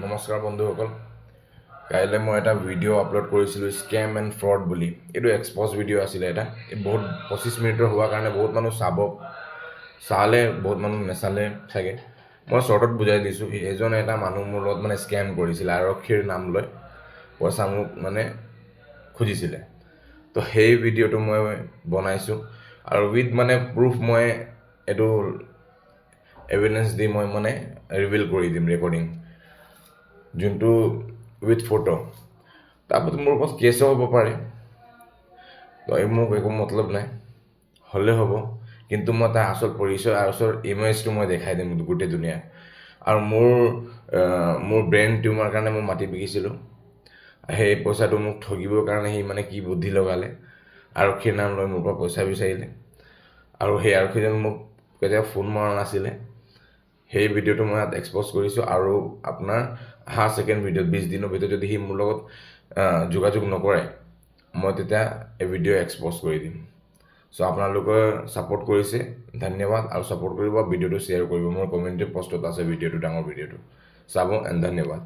নমস্কাৰ বন্ধুসকল, কাইলৈ মই এটা ভিডিঅ' আপলোড কৰিছিলোঁ স্কেম এণ্ড ফ্ৰড বুলি। এইটো এক্সপ'জ ভিডিঅ' আছিলে এটা। এই বহুত 25 মিনিটৰ হোৱাৰ কাৰণে বহুত মানুহ চালে, বহুত মানুহ নেচালে চাগে। মই শ্বৰ্টত বুজাই দিছোঁ। এটা মানুহ মোৰ লগত স্কেম কৰিছিলে, আৰক্ষীৰ নাম লৈ পইচা মোক খুজিছিলে। তো সেই ভিডিঅ'টো মই বনাইছোঁ আৰু উইথ প্ৰুফ মই এইটো এভিডেঞ্চ দি মই ৰিভিল কৰি দিম ৰেকৰ্ডিং, যোনটো উইথ ফটো। তাৰপিছত মোৰ ওপৰত কেছো হ'ব পাৰে, তো মোক একো মতলব নাই, হ'লে হ'ব। কিন্তু মই তাৰ আচল পৰিচয় আৰু আচল ইমেজটো মই দেখাই দিম গোটেই দুনিয়াত। আৰু মোৰ ব্ৰেইন টিউমাৰ কাৰণে মই মাটি বিকিছিলোঁ। সেই পইচাটো মোক ঠগিবৰ কাৰণে সি কি বুদ্ধি লগালে, আৰক্ষীৰ নাম লৈ মোৰ পৰা পইচা বিচাৰিলে। আৰু সেই আৰক্ষীজন মোক কেতিয়াও ফোন মৰা নাছিলে। সেই ভিডিঅ'টো মই ইয়াত এক্সপ'জ কৰিছোঁ। আৰু আপোনাৰ ছেকেণ্ড ভিডিঅ'ত 20 দিনৰ ভিতৰত যদি সি মোৰ লগত যোগাযোগ নকৰে, মই তেতিয়া এই ভিডিঅ' এক্সপ'জ কৰি দিম। চ' আপোনালোকে ছাপোৰ্ট কৰিছে, ধন্যবাদ। আৰু ছাপোৰ্ট কৰিব, ভিডিঅ'টো শ্বেয়াৰ কৰিব। মোৰ কমিউনিটি পষ্টত আছে ভিডিঅ'টো, ডাঙৰ ভিডিঅ'টো চাব। এণ্ড ধন্যবাদ।